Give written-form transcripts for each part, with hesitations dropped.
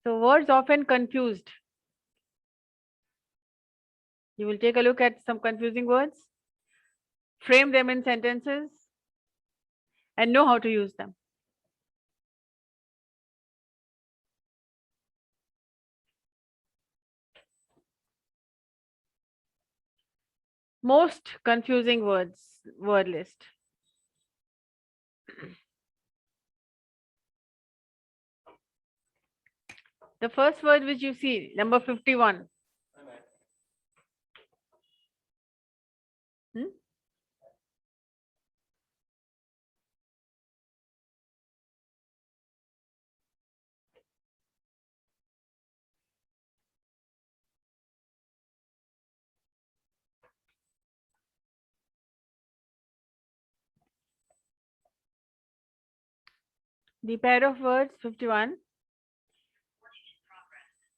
So words often confused. You will take a look at some confusing words, frame them in sentences, and know how to use them. Most confusing words, word list. The first word which you see, number 51. Hmm? The pair of words, 51.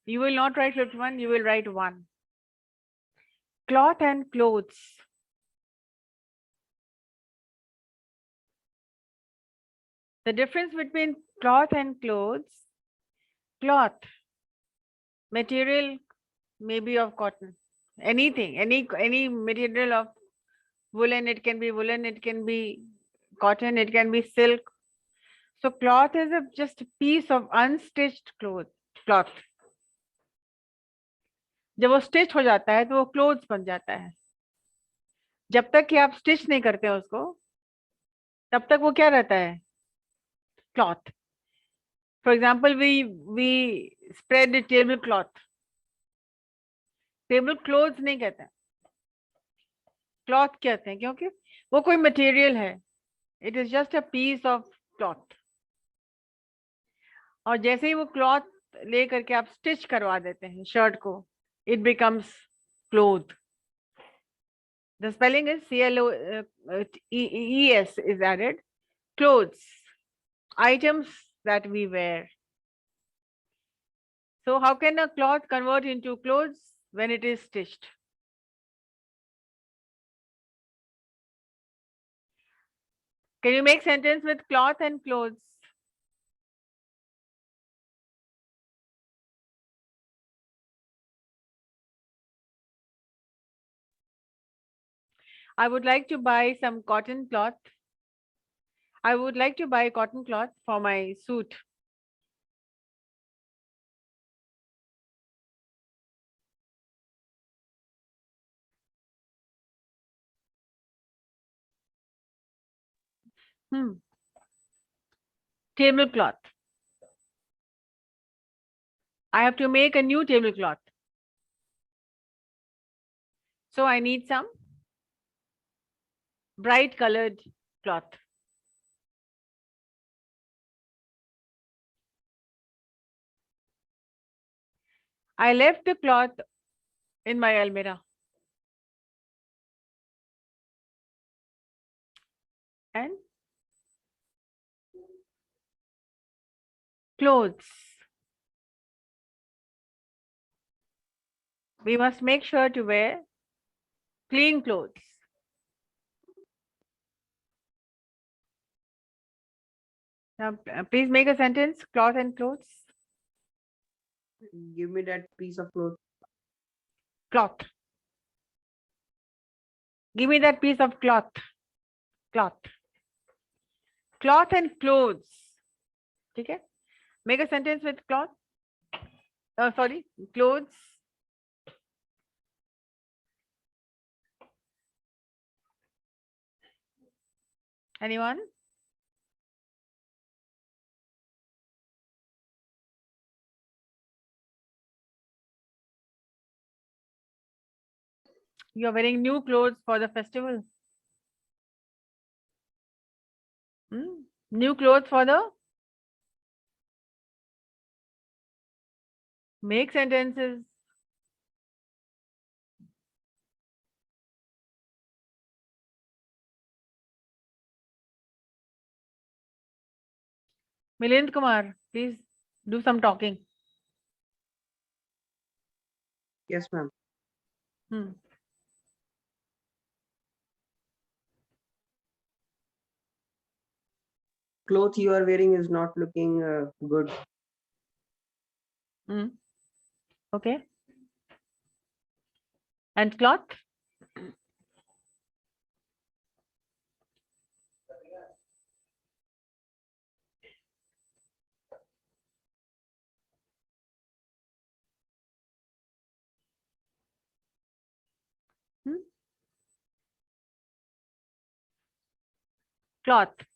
You will not write 51, you will write 1. Cloth and clothes. The difference between cloth and clothes, cloth, material maybe of cotton, anything, any material of woolen, it can be woolen, it can be cotton, it can be silk. So cloth is just a piece of unstitched cloth. जब वो stitch हो जाता है तो वो clothes बन जाता है. जब तक कि आप स्टिच नहीं करते हैं उसको, तब तक वो क्या रहता है? Cloth. For example we spread the table cloth. Table cloths नहीं कहते हैं, क्लॉथ कहते हैं, क्योंकि वो कोई मटेरियल है. It is just a piece of cloth. और जैसे ही वो क्लॉथ ले करके आप स्टिच करवा देते हैं शर्ट को, it becomes cloth. The spelling is CLOES is added. Clothes, items that we wear. So how can a cloth convert into clothes when it is stitched? Can you make sentence with cloth and clothes? I would like to buy some cotton cloth. I would like to buy cotton cloth for my suit. Tablecloth. I have to make a new tablecloth. So I need some bright colored cloth. I left the cloth in my almirah. And clothes. We must make sure to wear clean clothes. Now, please make a sentence, cloth and clothes. Give me that piece of cloth. Cloth. Give me that piece of cloth. Cloth. Cloth and clothes. Okay? Make a sentence with cloth. Sorry, clothes. Anyone? You are wearing new clothes for the festival. New clothes for the. Make sentences. Milind Kumar, please do some talking. Yes, ma'am. Cloth you are wearing is not looking good. Okay. And cloth? Hmm? Cloth.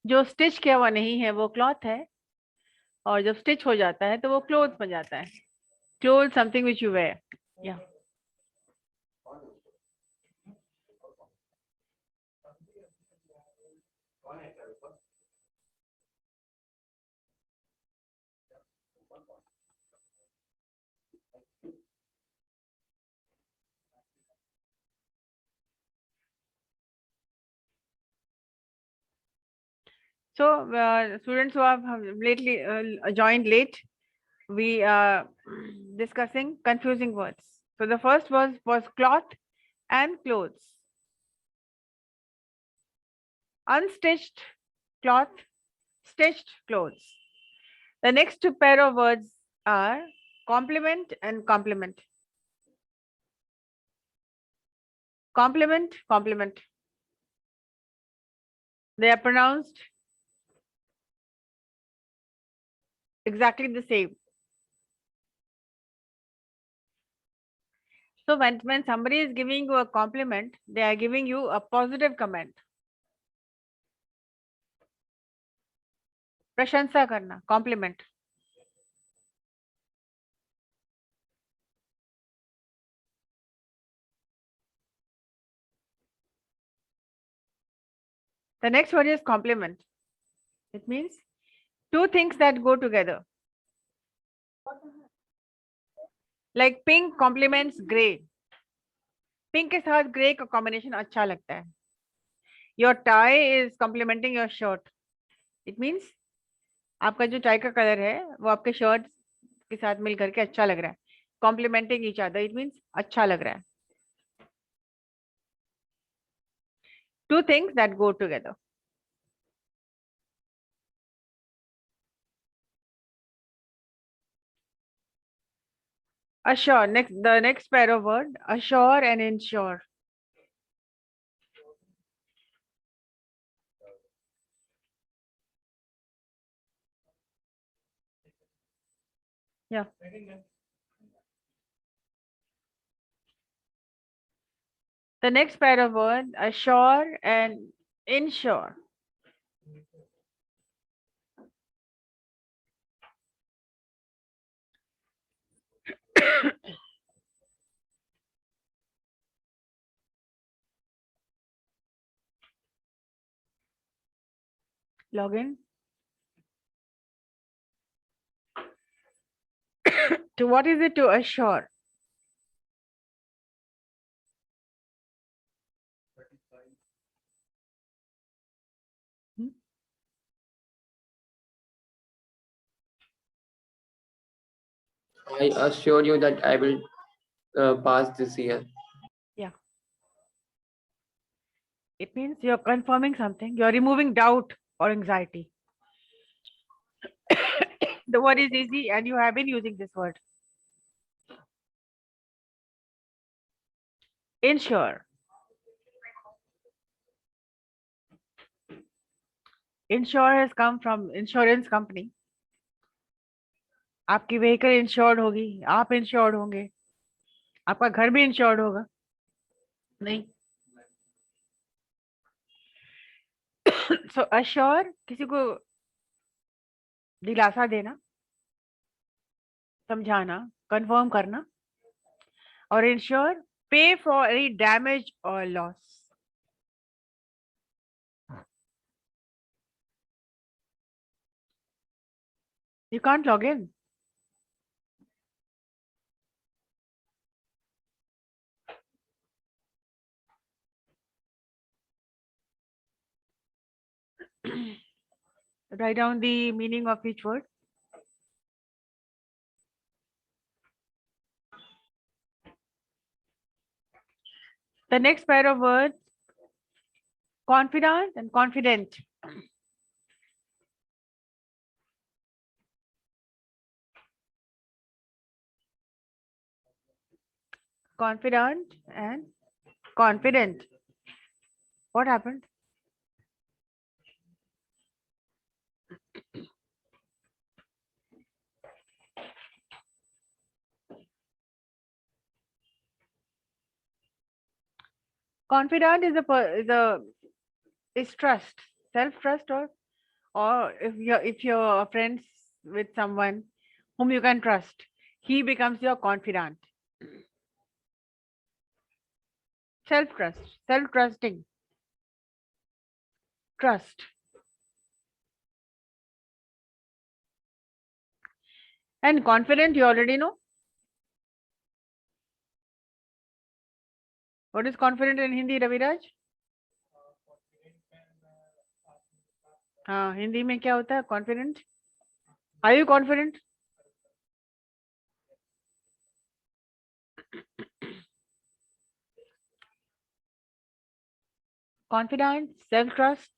जो stitch किया हुआ नहीं है वो cloth है, और जब stitch हो जाता है तो वो क्लोथ बन जाता है. Clothes, something which you wear. Yeah. So, students who have lately joined late, we are discussing confusing words. So the first was cloth and clothes. Unstitched cloth, stitched clothes. The next two pair of words are complement and complement. Complement, complement. They are pronounced exactly the same. So when somebody is giving you a compliment, they are giving you a positive comment. प्रशंसा करना, compliment. The next word is complement. It means two things that go together. Like pink complements gray. Pink के साथ grey का combination अच्छा लगता है. Your tie is complementing your shirt. It means आपका जो टाई का कलर है वो आपके शर्ट के साथ मिल करके अच्छा लग रहा है. Complementing each other, it means अच्छा लग रहा है. Two things that go together. Assure. The next pair of word, assure and ensure. Yeah. The next pair of word, assure and ensure. Login. To what is it to assure? Hmm? I assure you that I will pass this year. Yeah. It means you're confirming something, you're removing doubt or anxiety. The word is easy and you have been using this word. Insure. Insure has come from insurance company. आपकी vehicle insured होगी, आप insured होंगे, आपका घर भी insured होगा. नहीं. सो assure किसी को दिलासा देना, समझाना, कंफर्म करना. और इंश्योर, पे फॉर एनी डैमेज और loss. You can't log in. Write down the meaning of each word. The next pair of words, confidant and confident. confidant and confident. What happened? Confidant is is trust, self trust, or if you're friends with someone whom you can trust, he becomes your confidant. Self trust, self trusting, trust. And confident, you already know. What is confident in Hindi, Raviraj? हाँ, हिंदी में क्या होता है confident? Are you confident? Confident, self trust.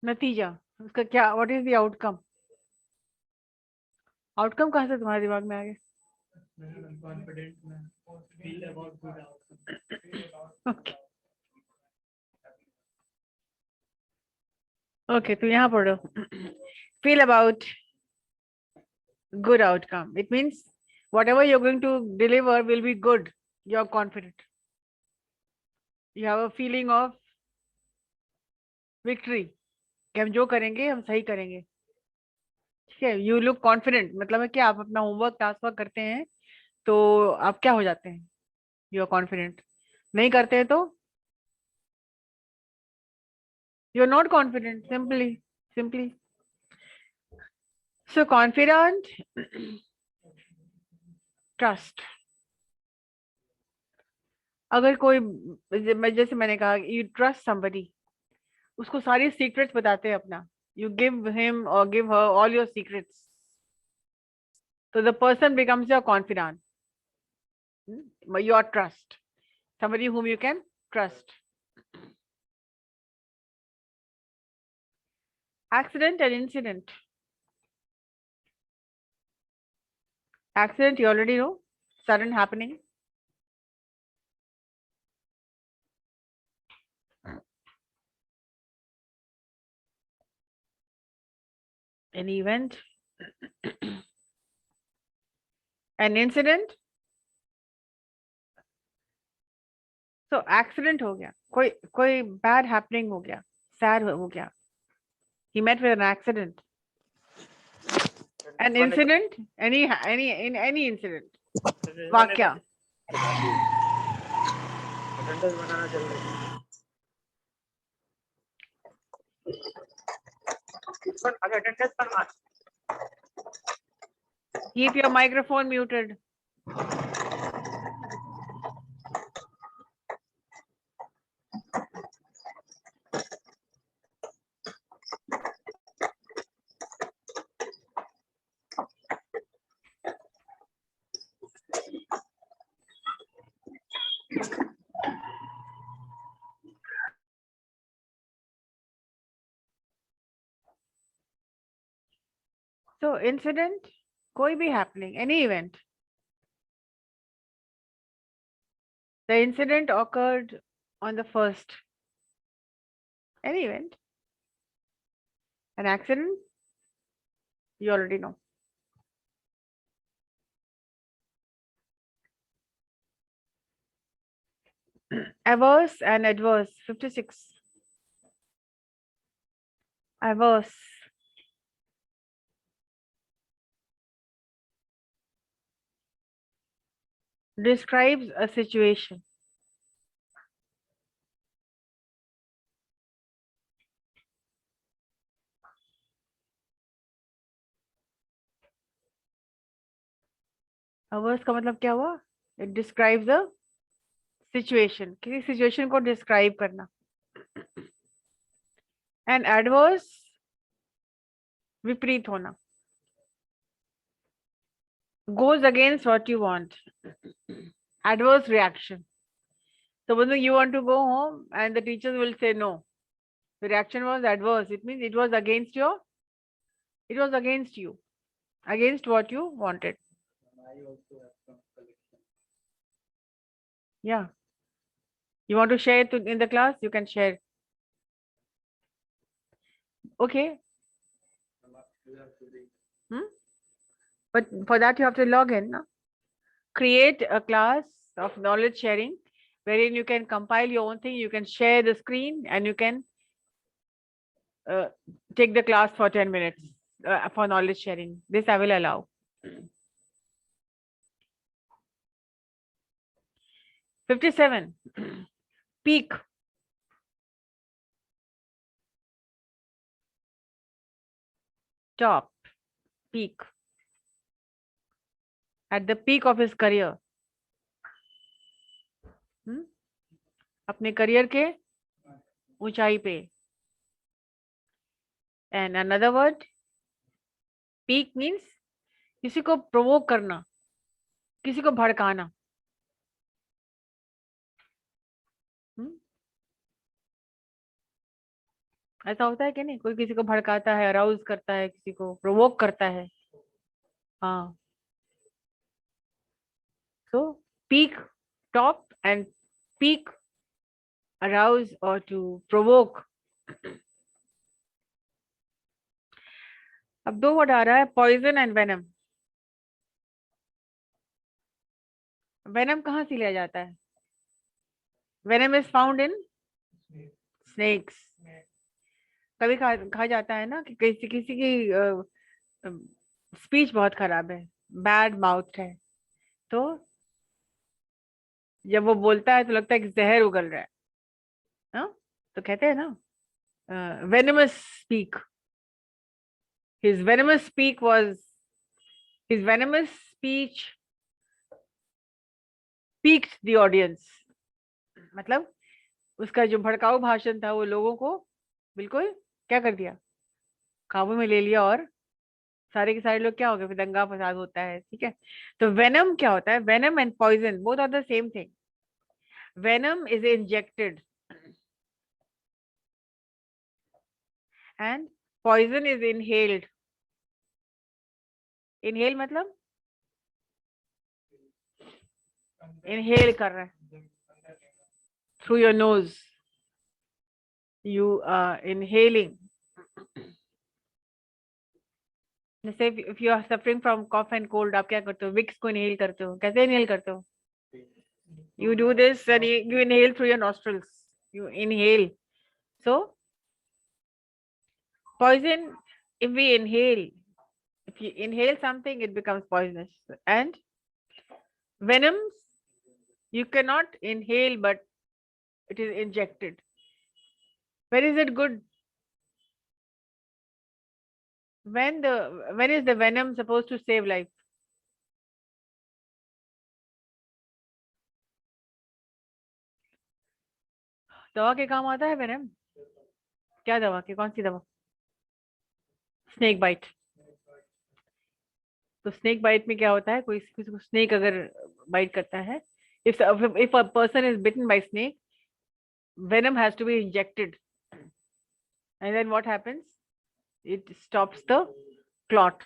नतीजा, उसका क्या, what is the outcome? Outcome कहाँ से तुम्हारे दिमाग में आ गया? ओके ओके, तो यहाँ पढ़ो. Feel about good outcome. It means whatever you're going to deliver will be good. You're confident. You have a feeling of victory. कि हम जो करेंगे हम सही करेंगे. ठीक है. You look confident. मतलब है कि आप अपना होमवर्क टास्क वर्क करते हैं तो आप क्या हो जाते हैं? You are confident. नहीं करते हैं तो you are not confident. Simply. So confident, trust. अगर कोई, जैसे मैंने कहा, you trust somebody, उसको सारी सीक्रेट्स बताते हैं अपना. You give him or give her all your secrets. So the person becomes your confidant. Your trust. Somebody whom you can trust. Accident and incident. Accident, you already know. Sudden happening. An event. An incident. So accident हो गया, कोई bad happening हो गया, sad हो गया. He met with an accident. An incident, any incident. वाक्या. Keep your microphone muted. So incident, कोई भी happening, any event. The incident occurred on the 1st. Any event. An accident, you already know. Averse and adverse, 56. Averse. Describes a situation. Averse का मतलब क्या हुआ? It describes a situation. किसी situation को describe करना. And adverse, विपरीत होना. Goes against what you want. Adverse reaction. Suppose you want to go home and the teachers will say no. The reaction was adverse. It means it was against you. Against what you wanted. Yeah. You want to share it in the class? You can share. Okay. But for that you have to log in. No? Create a class of knowledge sharing wherein you can compile your own thing. You can share the screen and you can take the class for 10 minutes for knowledge sharing. This I will allow. 57. Peak. Top. Peak. At the peak of his career. अपने career के ऊंचाई पे. And another word, peak means किसी को provoke करना, किसी को भड़काना. ऐसा होता है कि नहीं? कोई किसी को भड़काता है, अराउज करता है, किसी को प्रोवोक करता है. हाँ. So peak, top, and peak, arouse or to provoke. अब 2 वर्ड आ रहा है, पॉइजन एंड वेनम. वेनम कहाँ से लिया जाता है? Venom is found in snakes. कभी कहा जाता है ना कि किसी की स्पीच बहुत खराब है, बैड माउथ है, तो जब वो बोलता है तो लगता है कि जहर उगल रहा है. हाँ? तो कहते हैं ना, venomous speak. His venomous speech piqued the audience. मतलब उसका जो भड़काऊ भाषण था वो लोगों को बिल्कुल क्या कर दिया, काबू में ले लिया, और सारे के सारे लोग क्या हो गए, फिर दंगा फसाद होता है. ठीक है. तो वेनम क्या होता है? Venom and poison both are the same thing. Venom is injected and poison is inhaled. Inhale मतलब inhale कर रहा है through your nose. You are inhaling. जैसे if you are suffering from cough and cold, आप क्या करते हो? Vicks को inhale करते हो. कैसे inhale करते हो? You do this and you inhale through your nostrils. You inhale. So poison, if we inhale, if you inhale something, it becomes poisonous. And venoms, you cannot inhale, but it is injected. Where is it good? When is the venom supposed to save life? दवा के काम आता है venom? क्या दवा की, कौन सी दवा? Snake bite. तो स्नेक बाइट में क्या होता है, कोई किसी को स्नेक अगर बाइट करता है, if a person is bitten by snake, venom has to be injected, and then what happens? It stops the clot.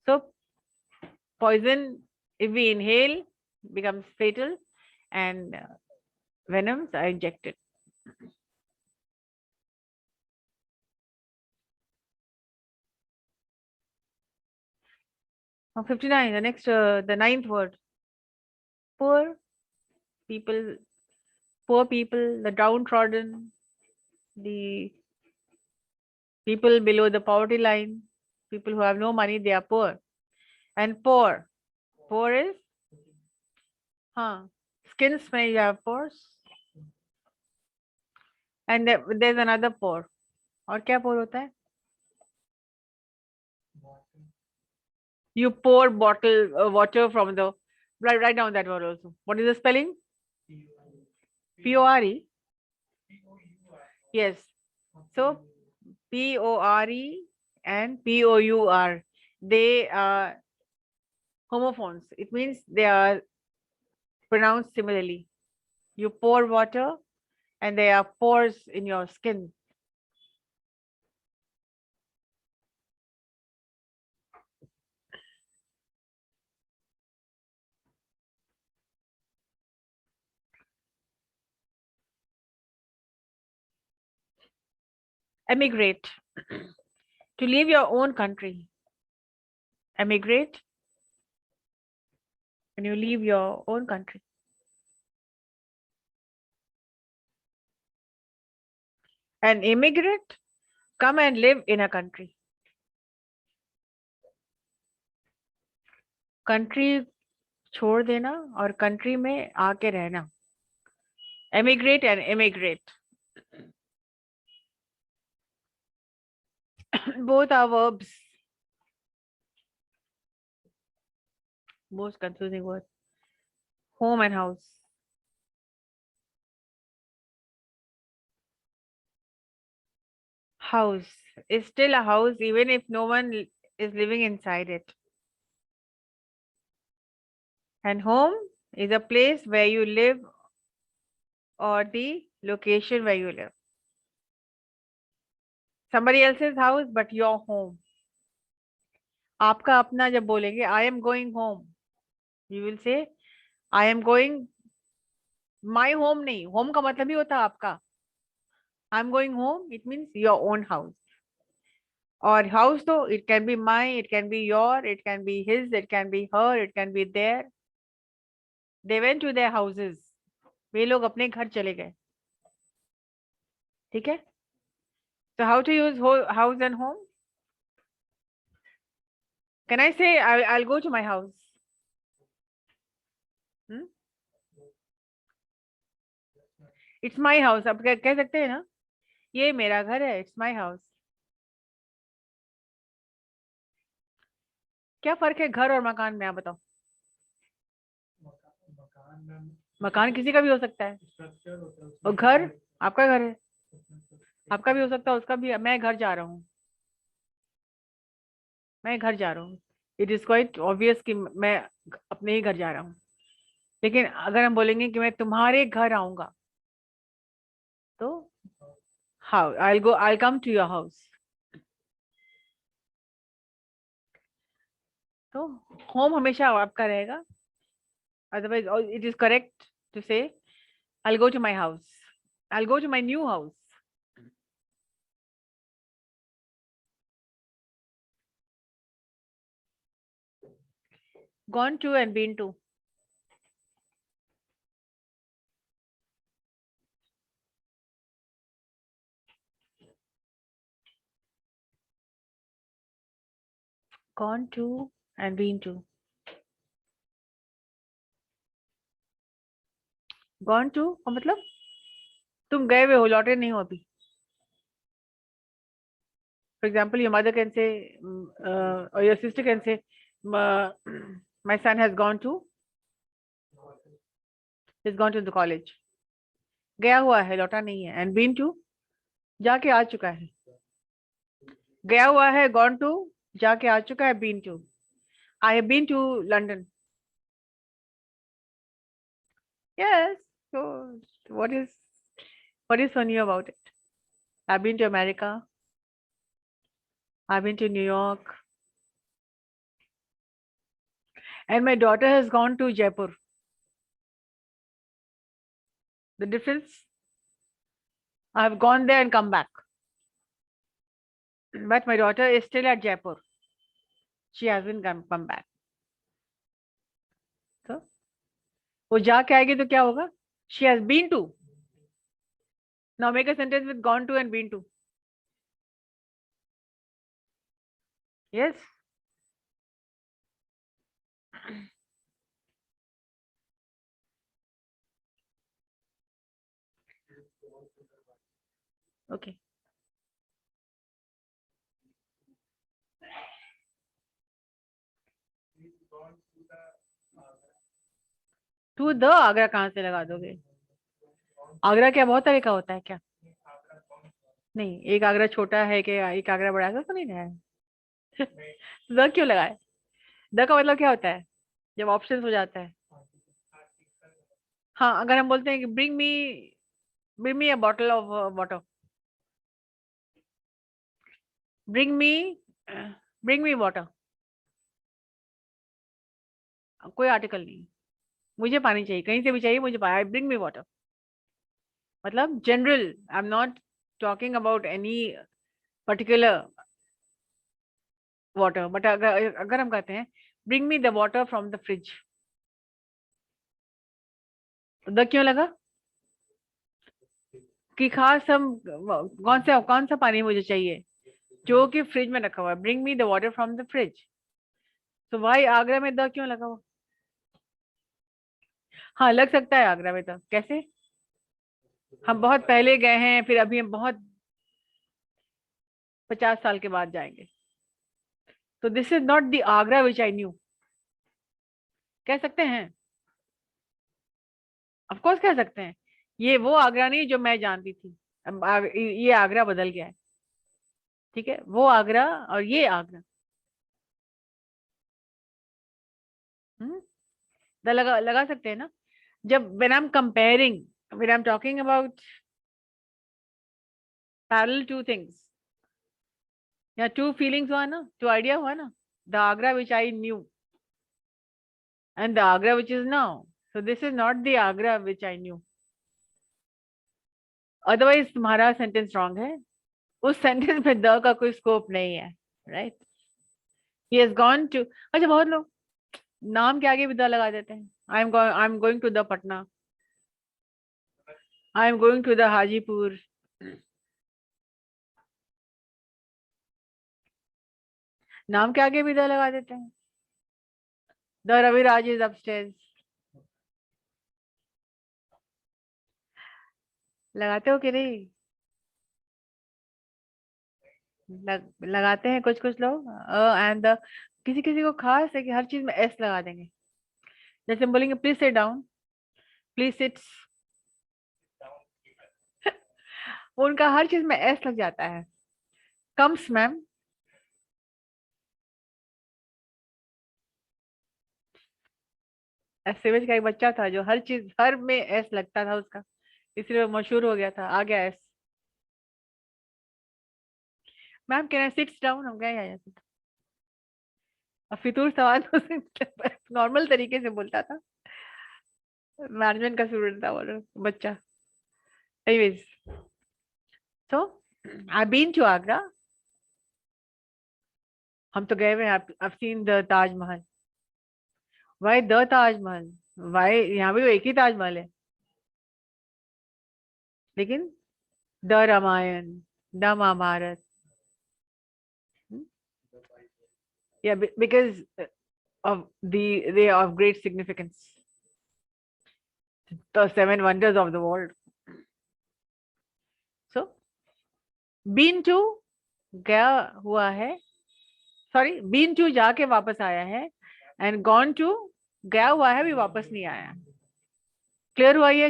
So poison, if we inhale, becomes fatal, and venoms are injected. Now 59, the next, the 9th word. Poor people, the downtrodden, the people below the poverty line, people who have no money, they are poor. And poor is, skins may you have pores. And there's another pore. और क्या pore होता है? You pour bottle water from the, write down that word also. What is the spelling? P-O-R-E. Yes. So P-O-R-E and P-O-U-R, they are homophones. It means they are pronounced similarly. You pour water and there are pores in your skin. Emigrate. To leave your own country. Emigrate. When you leave your own country. An immigrant, come and live in a country. Country छोड़ देना और country में आके रहना. Emigrate and immigrate. Both are verbs. Most confusing word. Home and house. House is still a house even if no one is living inside it. And home is a place where you live or the location where you live. Somebody else's house but your home. आपका अपना जब बोलेंगे I am going home, you will say I am going my home. नहीं, home का मतलब ही होता है आपका. I am going home, it means your own house. Or house though, it can be mine, it can be your, it can be his, it can be her, it can be their. They went to their houses. वे लोग अपने घर चले गए. ठीक है? So how to use house and home? Can I say I'll go to my house? It's my house. आप कह सकते हैं ना? ये मेरा घर है. It's my house. क्या फर्क है घर और मकान में, आप बताओ. मकान किसी का भी हो सकता है और घर आपका घर है. आपका भी हो सकता है, उसका भी. मैं घर जा रहा हूँ. मैं घर जा रहा हूँ. इट इज क्वाइट ऑब्वियस कि मैं अपने ही घर जा रहा हूँ. लेकिन अगर हम बोलेंगे कि मैं तुम्हारे घर आऊंगा तो how I come to your house. तो होम हमेशा आपका रहेगा. Otherwise it is correct to say I'll go to my house. I'll go to my new house. Gone to and been to. Gone to and been to. Gone to का मतलब तुम गए हुए हो, लौटे नहीं हो अभी. For example, your mother can say or your sister can say my son has gone to the college. गया हुआ है, लौटा नहीं है. And been to जाके आ चुका है. गया हुआ है gone to, जाके आ चुका है been to. I have been to London. Yes. So what is funny about it? I've been to America. I've been to New York. And my daughter has gone to Jaipur. The difference? I have gone there and come back. But my daughter is still at Jaipur. She hasn't come back. So, वो जाके आएगी तो क्या होगा? She has been to. Now make a sentence with gone to and been to. Yes. Okay. To the Agra कहाँ से लगा दोगे? आगरा क्या बहुत तरह का होता है क्या? नहीं, एक आगरा छोटा है कि एक आगरा बड़ा है, तो नहीं है. द क्यों लगाए? द का मतलब क्या होता है जब ऑप्शन हो जाता है? हाँ, अगर हम बोलते हैं कि bring me a bottle of water, bring me bring me water, कोई आर्टिकल नहीं, मुझे पानी चाहिए, कहीं से भी चाहिए मुझे पानी, bring me water, मतलब general, I am not talking about any particular water, but अगर हम कहते हैं bring me the water from the fridge, the क्यों लगा कि खास हम कौन सा पानी मुझे चाहिए जो कि फ्रिज में रखा हुआ है, bring me the water from the fridge, तो वाई आगरा में द क्यों लगा हुआ? हाँ, लग सकता है आगरा में द, कैसे? हम बहुत पहले गए हैं, फिर अभी हम बहुत 50 साल के बाद जाएंगे, तो this is not the Agra which I knew, कह सकते हैं, ऑफ कोर्स कह सकते हैं, ये वो आगरा नहीं जो मैं जानती थी, अब ये आगरा बदल गया है, ठीक है, वो आगरा और ये आगरा, द लगा सकते हैं ना, जब when I'm comparing, when I'm talking about parallel two things, या two feelings हुआ ना, two idea हुआ ना, the Agra which I knew and the Agra which is now, so this is not the Agra which I knew, otherwise तुम्हारा sentence wrong है, उस sentence में the का कोई स्कोप नहीं है, right? he has gone to, अच्छा बहुत लोग नाम के आगे भी द लगा देते हैं, I'm going to the Patna, I'm going to the Hajipur, नाम के आगे भी द लगा देते हैं, द रविराज इज अपस्टेयर्स, लगाते हो कि नहीं? लगाते हैं कुछ कुछ लोग, एंड किसी किसी को खास है कि हर चीज में एस लगा देंगे, जैसे हम बोलेंगे please sit down, please sits, उनका हर चीज में एस लग जाता है, कम्स मैम, एस का एक बच्चा था जो हर चीज हर में एस लगता था उसका, इसलिए वो मशहूर हो गया था, आ गया S, ma'am can I seats down, हम गए यहाँ, अब फितूर सवाल तो नॉर्मल तरीके से बोलता था, मैनेजमेंट का स्टूडेंट था वो बच्चा, anyways, so I been to Agra, हम तो गए हुए हैं, I've seen the Taj Mahal, why the Taj Mahal, why यहाँ भी वो एक ही ताजमहल है, लेकिन द रामायण, द महाभारत, या because of they are of great significance, the seven wonders of the world, so been to गया हुआ है, सॉरी been to जाके वापस आया है, and gone to गया हुआ है भी वापस नहीं आया, क्लियर हुआ ये,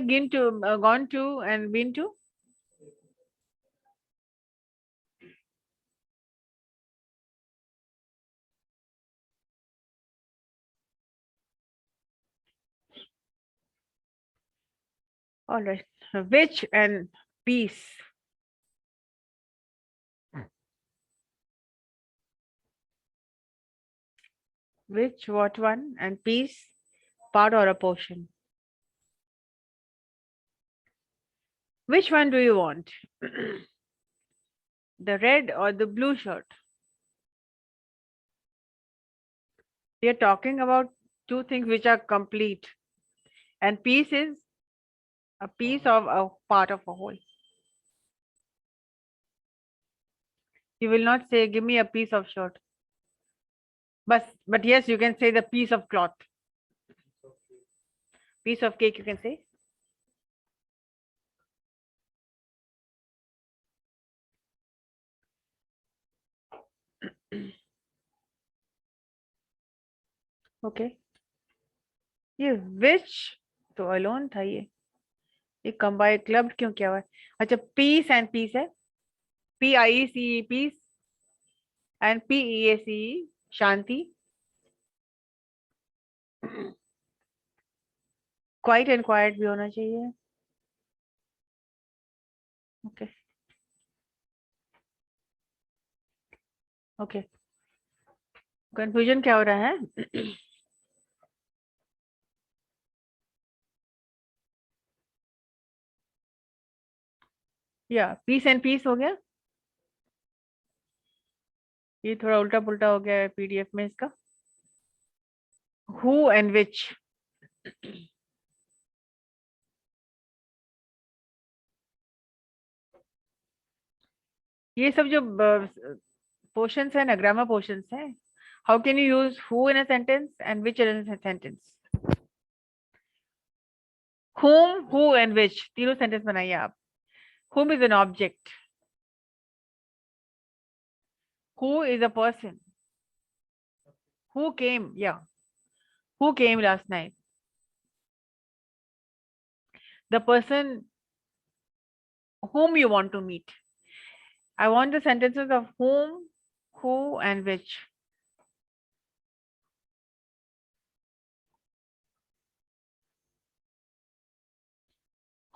gone to and been to, all right, which and peace, which, what one, and peace, part or a portion, which one do you want? The red or the blue shirt? We are talking about two things which are complete, and piece is a piece of a part of a whole. You will not say, give me a piece of shirt. But yes, you can say the piece of cloth. Piece of cake, you can say. Okay. ये which तो alone था ये combine clubbed क्यों किया हुआ है? अच्छा, peace and peace है, PIECE peace and PEACE Shanti, quiet and quite भी होना चाहिए. Okay okay. कंफ्यूजन क्या हो रहा है? या पीस एंड पीस हो गया. ये थोड़ा उल्टा पुल्टा हो गया है पीडीएफ में इसका. Who and which. ये सब जो पोर्शंस है ना, ग्रामर पोर्शंस है. How can you use who in a sentence and which in a sentence. whom, who and which तीनों सेंटेंस बनाइए आप. whom is an object. who is a person. who came, yeah, who came last night. The person whom you want to meet. I want the sentences of whom, who and which.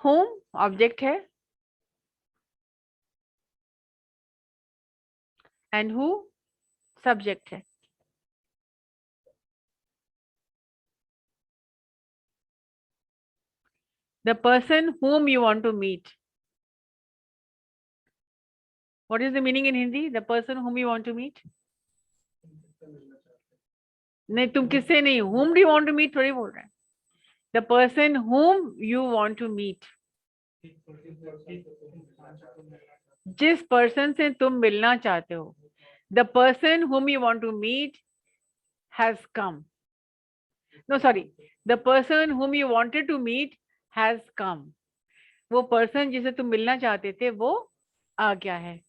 whom object है and who subject है. The person whom you want to meet. What is the meaning in Hindi? The person whom you want to meet. नहीं, तुम किससे नहीं, whom do you want to meet थोड़ी बोल रहे हैं. The person whom you want to meet. जिस person से तुम मिलना चाहते हो. The person whom you want to meet has come. No, sorry. The person whom you wanted to meet has come. वो person जिसे तुम मिलना चाहते थे वो आ गया है.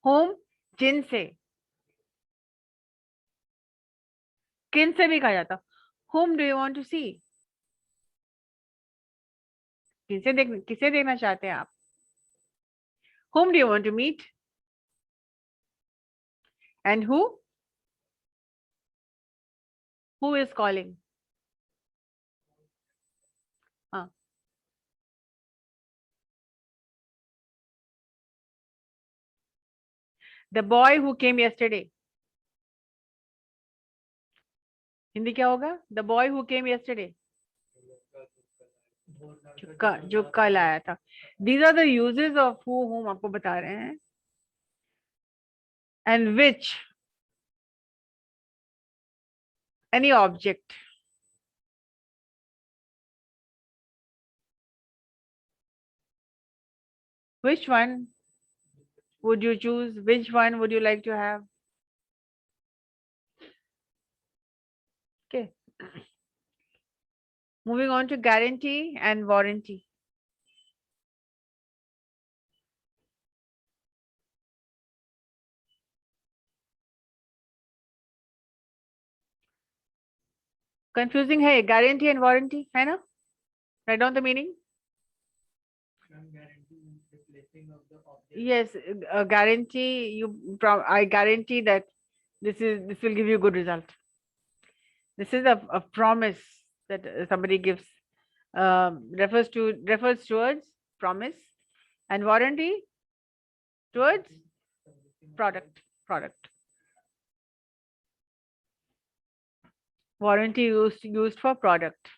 whom जिनसे, किन से भी कहा जाता. whom do you want to see. किसे देखना चाहते हैं आप. whom do you want to meet. And who is calling. The boy who came yesterday. Hindi क्या होगा. The boy who came yesterday. जो कल आया था. These are the uses of whom आपको बता रहे हैं. And which, any object. Which one would you choose? Which one would you like to have? Okay. Moving on to guarantee and warranty. Confusing है guarantee and warranty है ना. Write down the meaning. Yes, a guarantee. I guarantee that this will give you good result. This is a promise that somebody gives. Refers towards promise, and warranty towards product. Warranty used for product.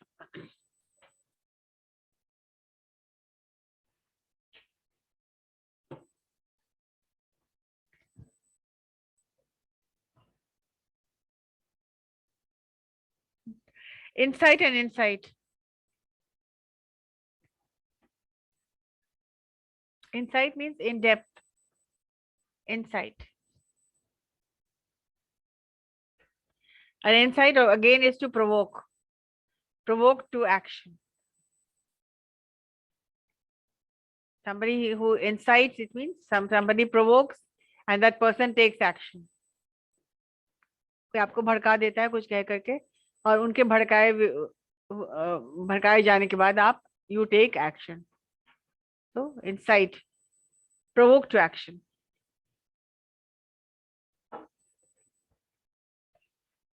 Insight and insight. Insight means in depth. Insight. An insight again is to provoke to action. Somebody who incites, it means somebody provokes and that person takes action. कोई आपको भड़का देता है कुछ कह करके और उनके भड़काए जाने के बाद आप you take action. So incite, provoke to action.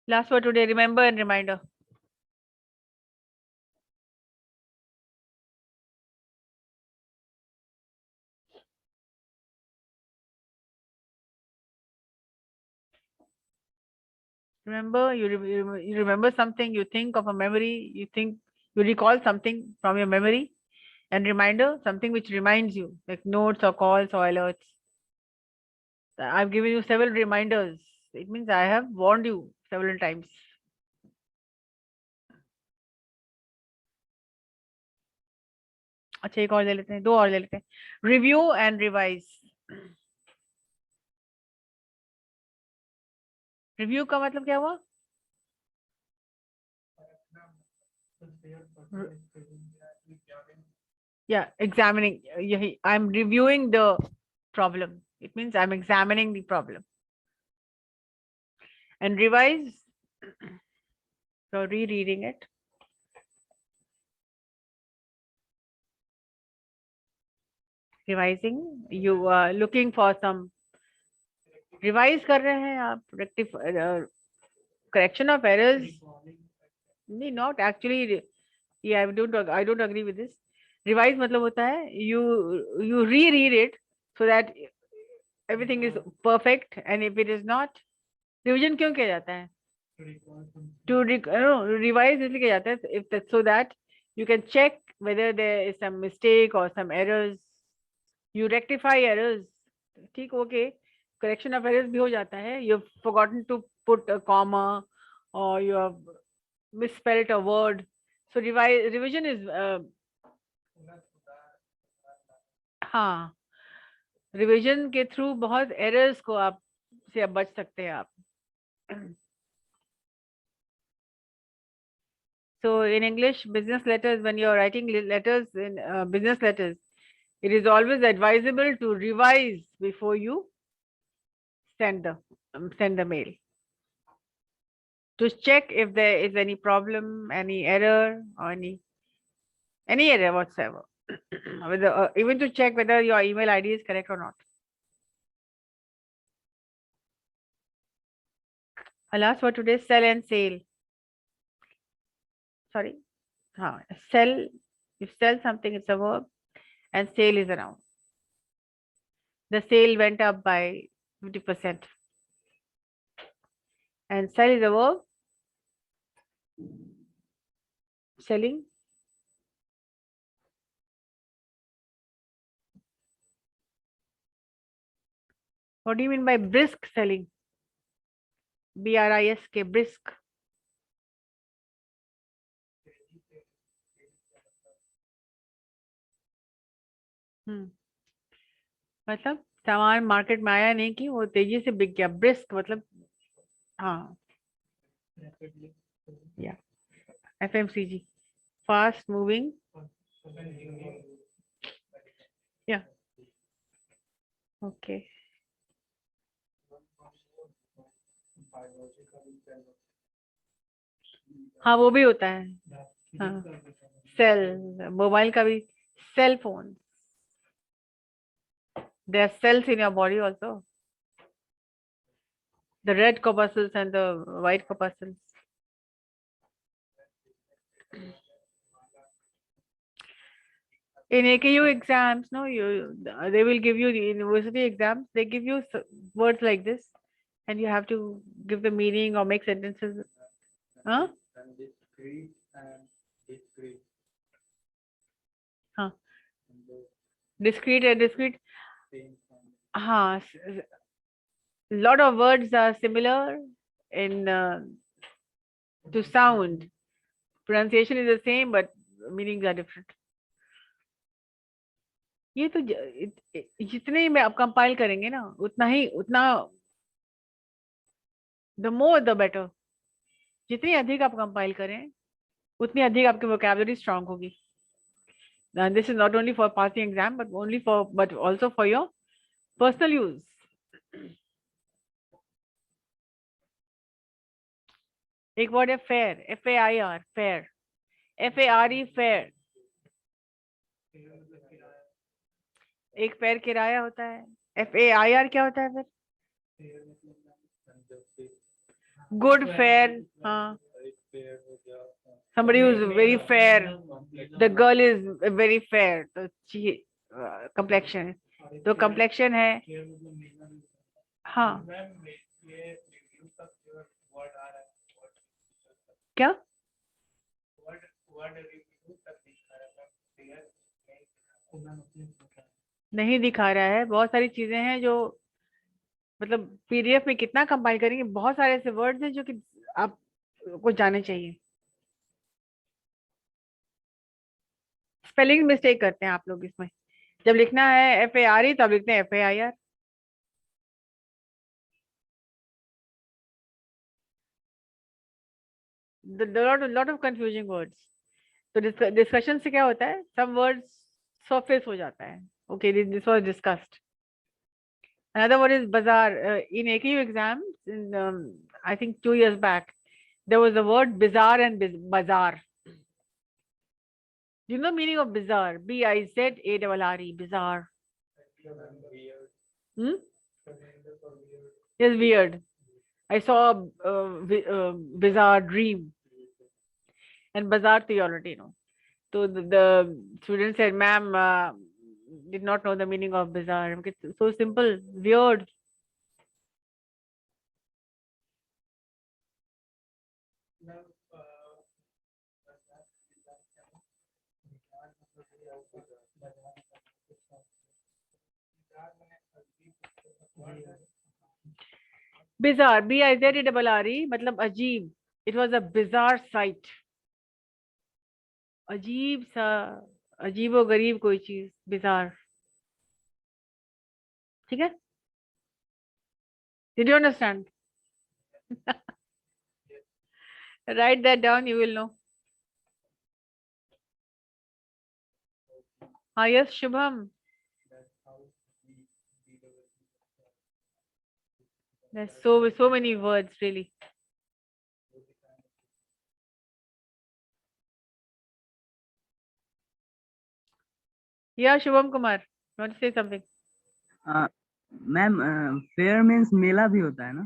Last for today, remember and reminder. Remember, you remember something, you think of a memory, you recall something from your memory, and reminder, something which reminds you, like notes or calls or alerts. I've given you several reminders. It means I have warned you several times. अच्छा, एक और ले लेते हैं, 2 और ले लेते हैं. Review and revise. Review का मतलब क्या हुआ? Yeah, examining. I'm reviewing the problem. It means I'm examining the problem. And revise, so rereading it. Revising, you are looking for some. Revise कर रहे हैं आप, rectify, correction of errors. Not actually. Yeah, I don't agree with this. Revise मतलब होता है you reread it so that everything is perfect, and if it is not, revision क्यों किया जाता है? To revise इसलिए किया जाता है so that you can check whether there is some mistake or some errors. You rectify errors. ठीक, okay. Correction of errors भी हो जाता है. You've forgotten to put a comma, or you have misspelled a word. So revision is हाँ, revision के through बहुत errors को आप से अब बच सकते हैं आप. So in English, business letters, when you're writing letters in business letters, it is always advisable to revise before you send the mail, to check if there is any problem, any error, or any error whatsoever. Whether, even to check whether your email ID is correct or not. Last for today, sell and sale. Sorry, sell. If sell something, it's a verb, and sale is a noun. The sale went up by 50%. And sell is a verb. Selling. What do you mean by brisk selling? BRISK, brisk. मतलब सामान market में आया नहीं कि वो तेजी से बिक गया. ब्रिस्क मतलब हाँ, या FMCG, फास्ट मूविंग. या ओके. हाँ, वो भी होता है. हाँ, सेल, मोबाइल का भी, cell phone. There are cells in your body also. The red corpuscles and the white corpuscles. In AKU exams, no, they will give you the university exams. They give you words like this, and you have to give the meaning or make sentences. Huh? Huh. Discrete and discrete. Huh. Lot of words are similar in to sound. Pronunciation is the same, but meanings are different. ये तो जितने में आप compile करेंगे ना, उतना the more the better. जितनी अधिक आप कंपाइल करें, उतनी अधिक आपकी vocabulary strong होगी. And this is not only for passing exam, but also for your personal use. एक word है fair, FAIR, fair, FARE, fair. एक fair किराया होता है. FAIR क्या होता है फिर? Good, fair. हाँ. Somebody who is very fair. The girl is very fair. तो complexion. तो complexion है. हाँ. नहीं दिखा रहा है, बहुत सारी चीजें हैं जो मतलब पीडीएफ में कितना कंपाइल करेंगे, बहुत सारे ऐसे वर्ड्स हैं जो कि आप को जाने चाहिए। स्पेलिंग मिस्टेक करते हैं आप लोग इसमें, जब लिखना है FARE तब लिखते हैं FAIR। Lot of confusing words. तो डिस्कशन से क्या होता है, सम वर्ड्स सरफेस हो जाता है। Okay, this was discussed. Another word is bazaar. In AKU exams, I think 2 years back, there was the word bizarre and bazaar. Do you know the meaning of bizarre? BIZARRE, bizarre. Hmm? It's weird. I saw a bizarre dream. And bazaar, you already know. So the student said, ma'am, did not know the meaning of bizarre. It's so simple, weird. Bizarre, BIZARRE, मतलब अजीब. It was a bizarre sight. अजीब सा, अजीबो गरीब कोई चीज, bizarre. ठीक है? Did you understand? Write that down, you will know. Ah, yes, Shubham. There's so many words, really. Yeah, Shubham Kumar, you want to say something? Ma'am fair means मेला भी होता है ना?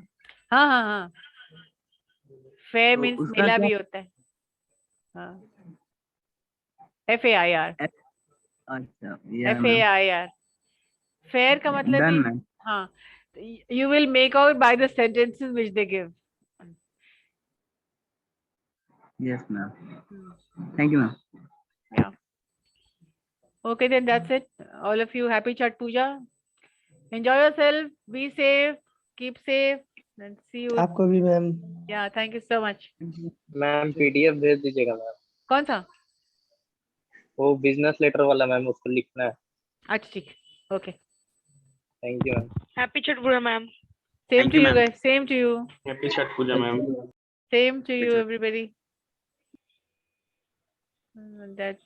हाँ हाँ हाँ, फेयर तो मीन्स उसका मेला क्या? भी होता है. हाँ, FAIR. अच्छा, या मैम, FAIR. फेयर का मतलब डन भी. मैम. हाँ, you will make out by the sentences which they give. Yes ma'am, Hmm. Thank you ma'am. Yeah. Okay, then that's it. All of you, happy Chhat Puja. Enjoy yourself. Be safe. Keep safe. And see you. आपको भी ma'am. Yeah, thank you so much. Ma'am PDF भेज दीजिएगा ma'am, कौन सा? वो business letter वाला ma'am, उसको लिखना है. अच्छा ठीक. Okay. Thank you ma'am. Happy Chhat Pura, ma'am. Same Thank to you, you ma'am. guys. Same to you. Happy Chhat Puja, ma'am. Same to you, Chhat. everybody. That's